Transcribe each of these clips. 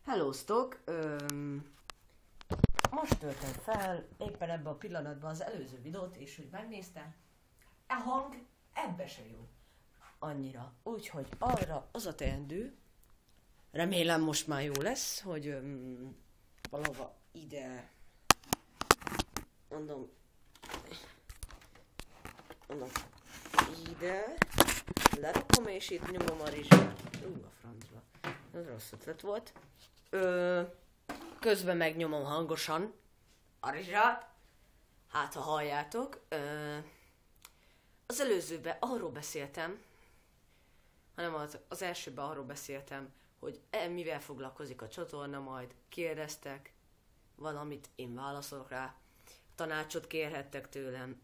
Hellóztok! Most töltöm fel éppen ebben a pillanatban az előző videót, és hogy megnéztem, a hang ebbe se jó annyira. Úgyhogy arra az a teendő, remélem most már jó lesz, hogy valahova ide mondom ide lerakom, és itt nyomom a rizsát. A francba. Ez rossz ötlet volt. Közben megnyomom hangosan a rizsát. Hát, ha halljátok. Az előzőben arról beszéltem, hanem az elsőben arról beszéltem, hogy mivel foglalkozik a csatorna, majd kérdeztek valamit, én válaszolok rá. Tanácsot kérhettek tőlem.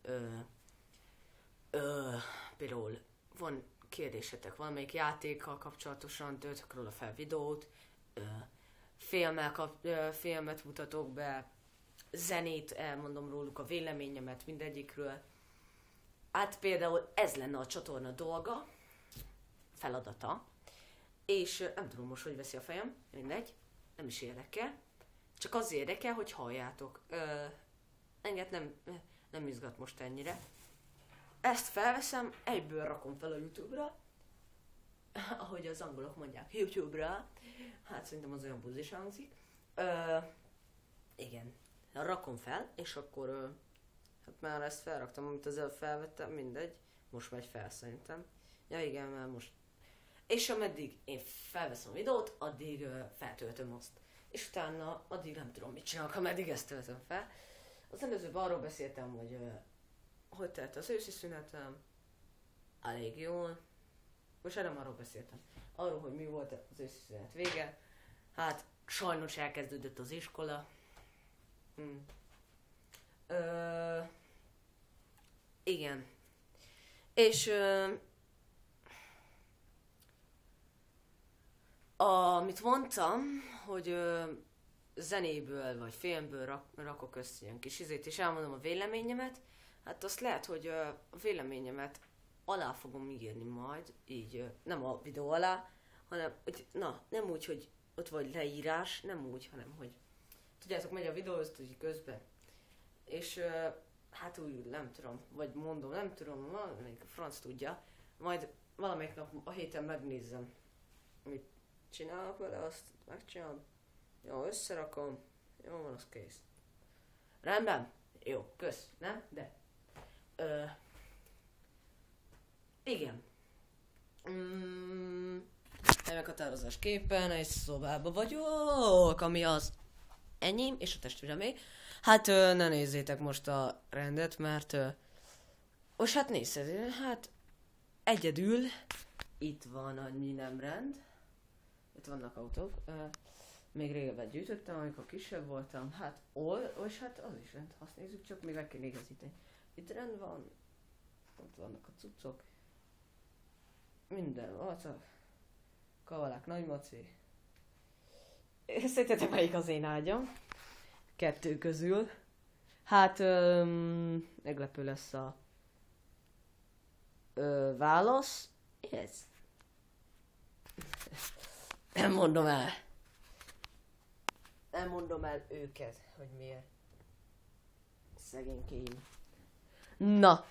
Például van kérdésetek valamelyik játékkal kapcsolatosan, töltök róla fel videót, filmet mutatok be, zenét elmondom róluk, a véleményemet mindegyikről. Hát például ez lenne a csatorna dolga, feladata, és nem tudom most, hogy veszi a fejem, mindegy, nem is érdekel, csak az érdekel, hogy halljátok. Engem nem izgat most ennyire. Ezt felveszem, egyből rakom fel a YouTube-ra, ahogy az angolok mondják, YouTube-ra. Hát szerintem az olyan buzis hangzik. Igen, rakom fel, és akkor hát már ezt felraktam, amit az előbb felvettem, mindegy. Most megy fel szerintem. Ja igen, mert most. És ameddig én felveszem a videót, addig feltöltöm azt. És utána addig nem tudom mit csinálok, ameddig ezt töltöm fel. Az előzőben arról beszéltem, hogy telt az őszi szünetem. Elég jól. Most nem arról beszéltem. Arról, hogy mi volt az őszi szünet vége. Hát sajnos elkezdődött az iskola. Igen. És amit mondtam, hogy zenéből vagy filmből rakok össze ilyen kis izét, és elmondom a véleményemet, hát azt lehet, hogy a véleményemet alá fogom írni majd, így nem a videó alá, hanem, hogy, nem úgy, hogy ott vagy leírás, nem úgy, hanem, hogy tudjátok, megy a videó, azt úgy közben. És hát úgy nem tudom, vagy mondom, nem tudom, valamelyik a franc tudja, majd valamelyik nap a héten megnézzem, mit csinálok vele, azt megcsinálom, jó, összerakom, jó van, az kész. Rendben? Jó, kösz, nem? De igen. Meghatározásképpen egy szobában vagyok, ami az enyém és a testvéremé. Hát ne nézzétek most a rendet, mert most hát nézzétek, hát egyedül itt van annyi nem rend. Itt vannak autók. Még régebben gyűjtöttem, amikor kisebb voltam. Hát és hát az is rend. Azt nézzük, csak még meg kell igazítani. Itt rend van. Ott vannak a cuccok. Minden voltak. Kavalák, nagymaci. Szerintetek melyik az én ágyam? Kettő közül. Hát meglepő lesz a válasz. Ez. Nem mondom el. Nem mondom el őket, hogy miért. Szegénykéim. Na.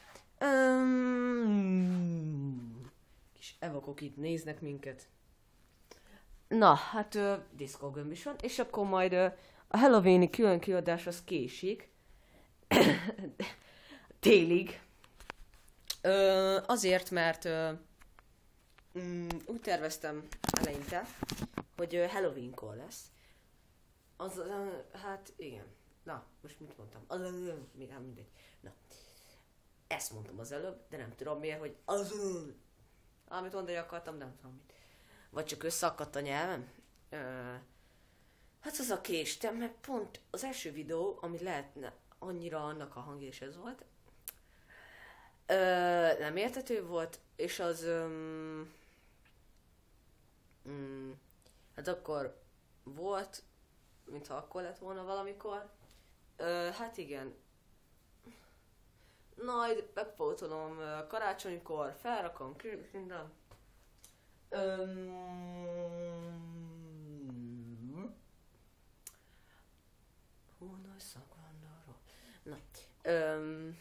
Kis evakok itt néznek minket. Na, hát diszkógömb is van, és akkor majd a Halloween-i külön kiadás az késik. Télig. Azért, mert úgy terveztem eleinte, hogy Halloween-kor lesz. Hát igen. Na, most mit mondtam? Mindegy. Na. Ezt mondtam az előbb, de nem tudom miért, hogy amit mondani akartam, nem tudom mit. Vagy csak összeakadt a nyelvem. Hát az a késtem, mert pont az első videó, ami lehetne annyira annak a hangja is ez volt, nem érthető volt, és az hát akkor volt, mintha akkor lett volna valamikor. Hát igen. Majd megpótolom karácsonykor, felrakom, minden. Na. Öm,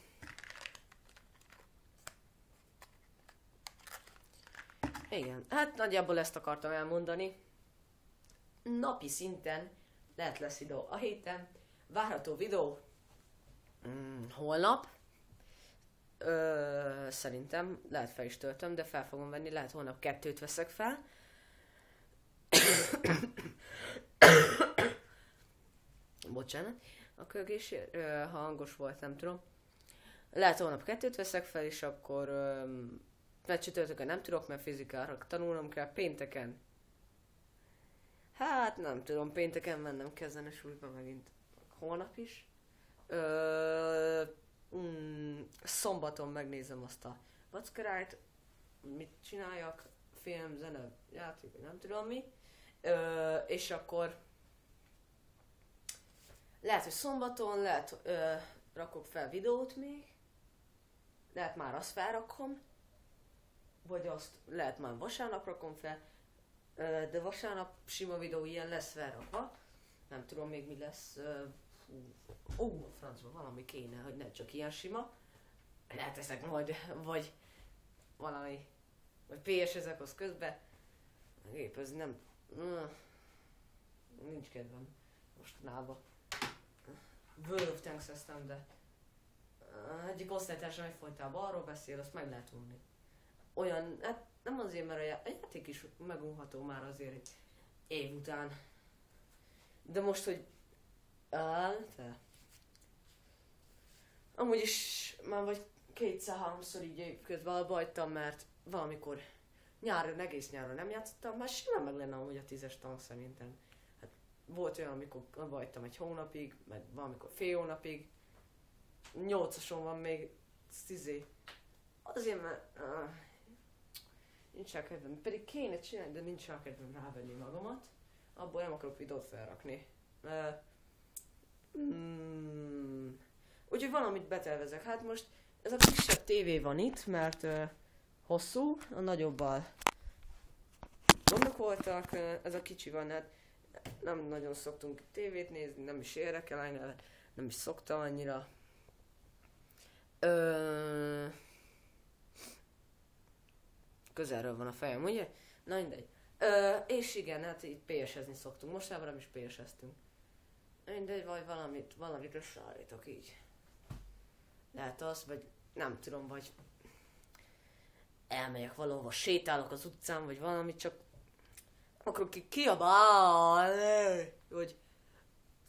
igen, hát nagyjából ezt akartam elmondani. Napi szinten lesz videó a héten. Várható videó holnap. Szerintem, lehet fel is töltöm, de fel fogom venni, lehet holnap 2 veszek fel. Bocsánat, a kölgésért, ha hangos volt, nem tudom. Lehet holnap 2 veszek fel, és akkor mert csütörtökön nem tudok, mert fizikára tanulnom kell, pénteken. Hát nem tudom, pénteken mennem kell zenesúlyba megint. Holnap is. Szombaton megnézem azt a vackarájt, mit csináljak, film, zene, játék, nem tudom mi. És akkor lehet, hogy szombaton, lehet rakok fel videót még, lehet már azt felrakom, vagy azt lehet már vasárnap rakom fel, de vasárnap sima videó ilyen lesz felrakva, nem tudom még mi lesz. A francban valami kéne, hogy ne csak ilyen sima. Lehet ezek majd, vagy valami, vagy PS ezek az közben. Gépezni nem, nincs kedvem mostanában. World of Tanks eztem, de egyik osztálytársam egyfolytában arról beszél, azt meg lehet unni. Olyan, hát nem azért, mert a játék is megunható már azért egy év után. De most, hogy te. Amúgy is már vagy 2-3-szor így év közben abba hagytam, mert valamikor nyáron, egész nyáron nem játszottam, már simán meg lenne amúgy a 10-es tank szerintem. Hát volt olyan, amikor abba hagytam egy hónapig, meg valamikor fél hónapig. 8-ason van még, azért mert nincs rá kedvem, pedig kéne csinálni, de nincs rá kedvem rávenni magamat. Abból nem akarok videót felrakni. Úgyhogy valamit betervezek. Hát most ez a kisebb tévé van itt, mert hosszú, a nagyobbal gondok voltak, ez a kicsi van, hát nem nagyon szoktunk tévét nézni, nem is érdekel engem, nem is szoktam annyira. Közelről van a fejem, ugye? Na mindegy. És igen, hát itt PS-ezni szoktunk, mostában nem is PS-eztünk. Mindegy, vagy valamit összeállítok így. Lehet az, vagy nem tudom, vagy elmegyek valahova, sétálok az utcán, vagy valamit, csak akkor kiabálni, hogy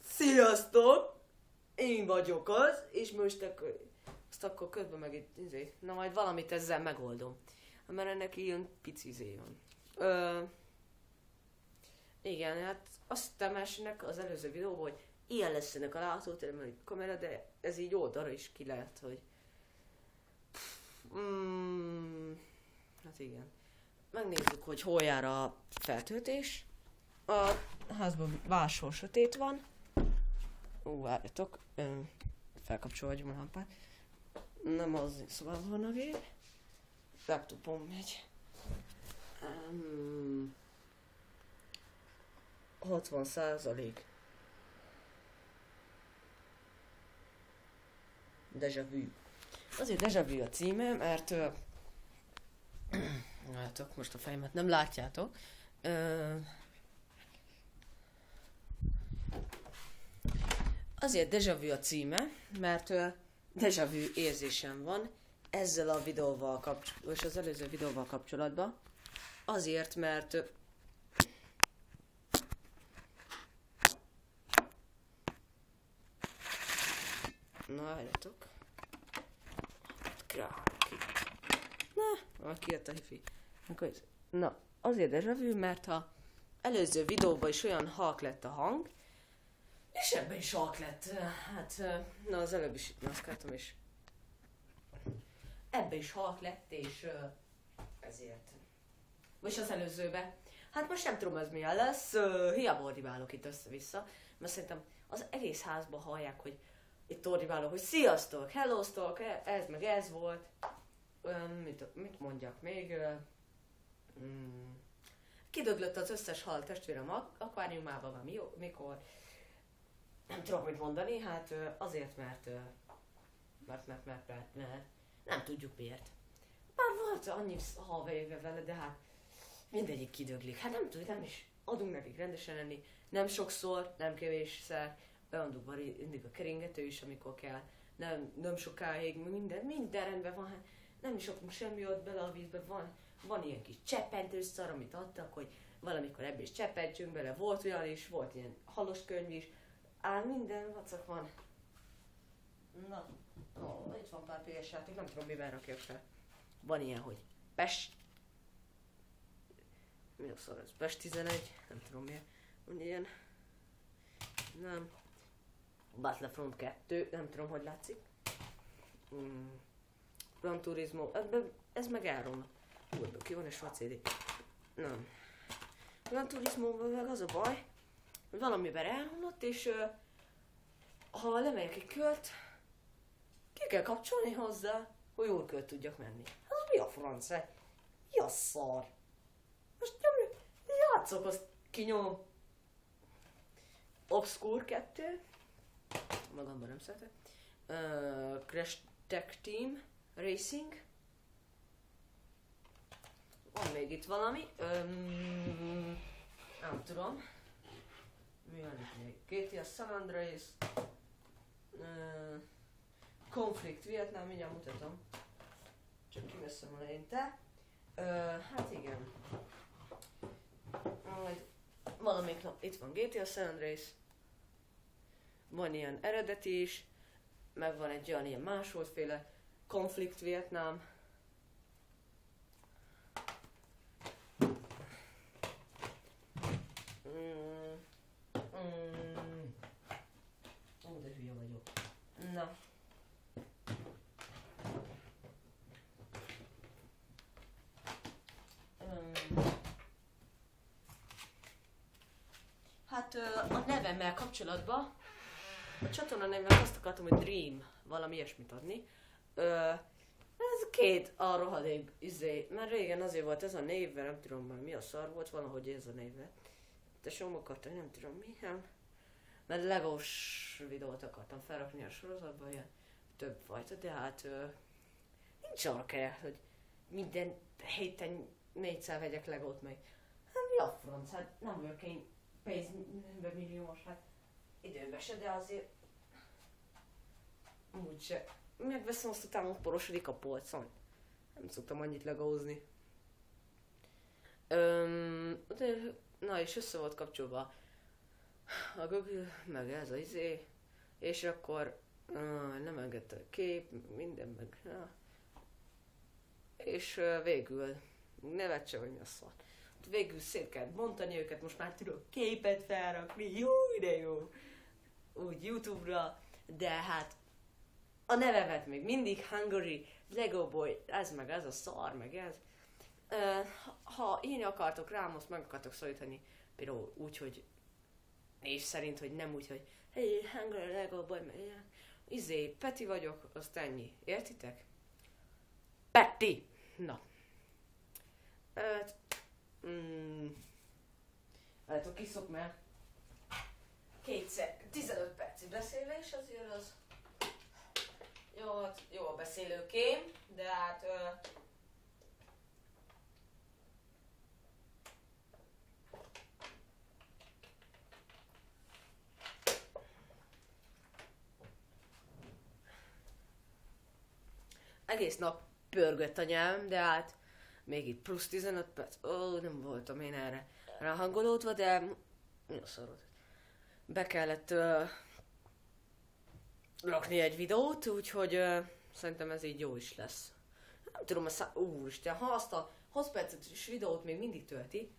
sziasztok, én vagyok az, és most akkor közben meg itt, na majd valamit ezzel megoldom. Mert ennek ilyen pici van. Igen, hát azt hittem elsőnek az előző videóban, hogy ilyen lesz ennek a látóterem, egy kamera, de ez így oldalra is ki lehet, hogy hát igen. Megnézzük, hogy hol jár a feltöltés. A házban máshol sötét van. Várjatok, felkapcsolom a lámpát. Nem az szobában van a gép. Laptopom megy. 60%. Déjà vu. Azért déjà vu a címe, mert látok, most a fejemet nem látjátok. Azért déjà vu a címe, mert déjà vu érzésem van ezzel a videóval és az előző videóval kapcsolatban. Azért, mert na, várjatok. Na, kijött a hifi. Na, azért déjà vu, mert a előző videóban is olyan halk lett a hang, és ebben is halk lett. Hát, na az előbb is maszkáltam, és ebben is halk lett, és ezért. Most az előzőbe. Hát most nem tudom, ez milyen lesz, hiába ordibálok itt össze-vissza, mert szerintem az egész házban hallják, hogy itt ordibálok, hogy sziasztok, hellóztok, ez meg ez volt. Mit mondjak még? Kidöglött az összes hal testvérem akváriumában, mikor? Nem tudok mit mondani, hát azért, mert mert nem tudjuk miért. Már volt annyi havéve vele, de hát mindegyik kidöglik. Hát nem tudjuk, nem is adunk nekik rendesen enni. Nem sokszor, nem kevésszer. Olyan van mindig a keringető is, amikor kell. Nem sokáig, minden rendben van. Hát nem is adunk semmi ott bele a vízbe. Van ilyen kis cseppentős szar, amit adtak, hogy valamikor ebből is cseppentsünk bele. Volt olyan is, volt ilyen halos könyv is. Minden vacak van. Na, itt van pár PS játék, nem tudom miben rakjak fel. Van ilyen, hogy Pest... Mi a szar ez? Pest 11? Nem tudom miért. Van ilyen... Nem. Battlefront 2, nem tudom, hogy látszik. Gran Turismo, ez meg elromlott. Ebből ki van és van CD. Nem. Gran Turismo meg az a baj, hogy valamiben elromlott, és ha lemegyek egy kört, ki kell kapcsolni hozzá, hogy jól kört tudjak menni. Hát mi a franc? Mi a szar? Most játszok, azt kinyom. Obscure 2. Magamban nem szeretek. Crash Tag Team Racing. Van még itt valami. Nem tudom. Mi van itt még? GTA San Andreas. Conflict Vietnam, mindjárt mutatom. Csak kiveszem eleinte. Hát igen. Majd valamelyik nap itt van GTA San Andreas. Van ilyen eredeti is. Meg van egy olyan ilyen másodféle Conflict Vietnam. De hülye vagyok. Na. Hát a nevemmel kapcsolatban, a csatorna nevemmel azt akartam, hogy Dream, valami ilyesmit adni. Ez két a rohadék mert régen azért volt ez a névvel, nem tudom már mi a szar volt, valahogy ez a névvel. De somokat, nem tudom mi, nem. Mert legós videót akartam felrakni a sorozatban, ilyen több fajta, de hát nincs arra kell, hogy minden héten 400 vegyek legót meg. Hát mi a franc, hát nem vagyok én pénzmilliómos, hát időben se, de azért úgyse. Megveszem, azt utána porosodik a polcon. Nem szoktam annyit legózni. De, na és össze volt kapcsolva a Google, meg ez a és akkor nem engedte a kép, minden meg, és végül nevetse, hogy mi a szar. Végül szét kellett bontani őket, most már tudok képet felrakni, jó, de jó, úgy YouTube-ra, de hát a nevemet még mindig Hungary, Lego Boy, ez meg ez a szar, meg ez. Ha én akartok rám, azt meg akartok szólítani, például úgy, hogy név szerint, hogy nem úgy, hogy hey, Hungary, Lego Boy, meg ilyen. Peti vagyok, azt ennyi. Értitek? Peti! Na. Hát kiszok, mert kétszer 15 percig beszélés azért az jó a beszélőkém, de hát egész nap pörgött a nyelvem, de hát még itt plusz 15 perc, nem voltam én erre ráhangolódva, de mi a szarod? Be kellett rakni egy videót, úgyhogy szerintem ez így jó is lesz. Nem tudom, úristen, ha azt a 20 perces videót még mindig tölti,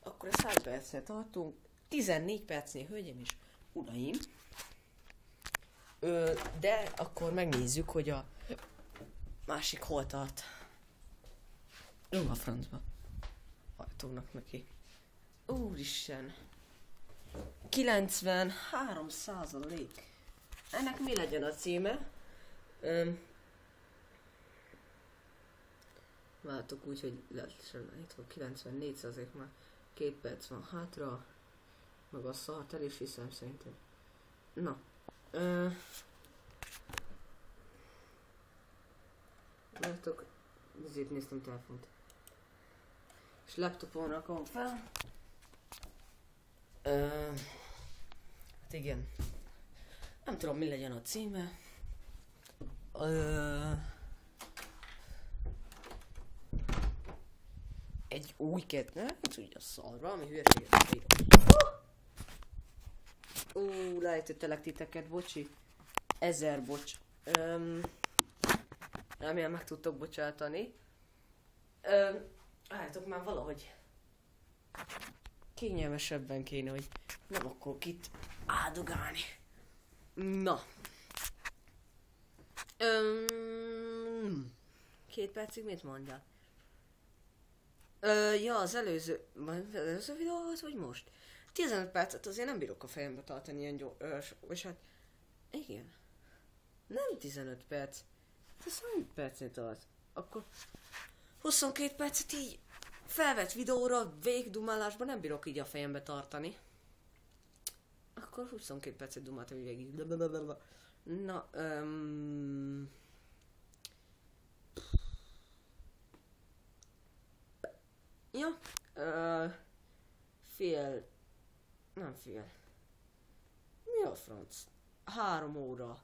akkor a 100 percre tartunk, 14 percnél, hölgyeim és uraim. De akkor megnézzük, hogy a másik hol tart. Jó a francba. Hajtónak neki. Úristen. 93%. Ennek mi legyen a címe? Váltok úgy, hogy itt van 94%, már 2 perc van hátra. Meg a szart el is hiszem szerintem. Na. Látok, ezért néztem telefont. És laptopon rakom fel. Hát igen. Nem tudom, mi legyen a címe. Egy új kettő, hát ugye a szarra, ami hülyeséget írok. Lejtettelek titeket, bocsi. 1000 bocs. Remélem meg tudtok bocsátani. Álljátok már valahogy kényelmesebben kéne, hogy nem akarok itt áldogálni. Na. 2 percig mit mondjál? Ja, az előző videó volt, vagy most? 15 percet azért nem bírok a fejembe tartani ilyen gyors, és hát igen. Nem 15 perc. Ez 20 percnél tart. Akkor 22 percet így felvett videóra, végigdumálásban nem bírok így a fejembe tartani. Akkor 22 percet dumáltam így végig. Na, ja, nem fél. Mi a franc? 3 óra.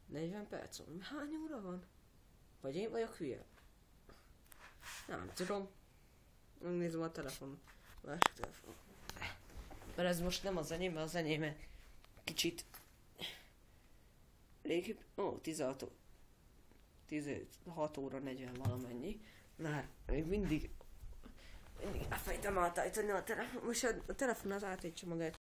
40 perc van. Hány óra van? Vagy én vagyok hülye? Nem tudom. Megnézem a telefon. Másik telefon. Mert ez most nem az enyém, mert az enyém kicsit régibb. 16 óra 40 valamennyi. Már még mindig elfejtem átállítani a telefon. Most a telefon az átállítsa magát.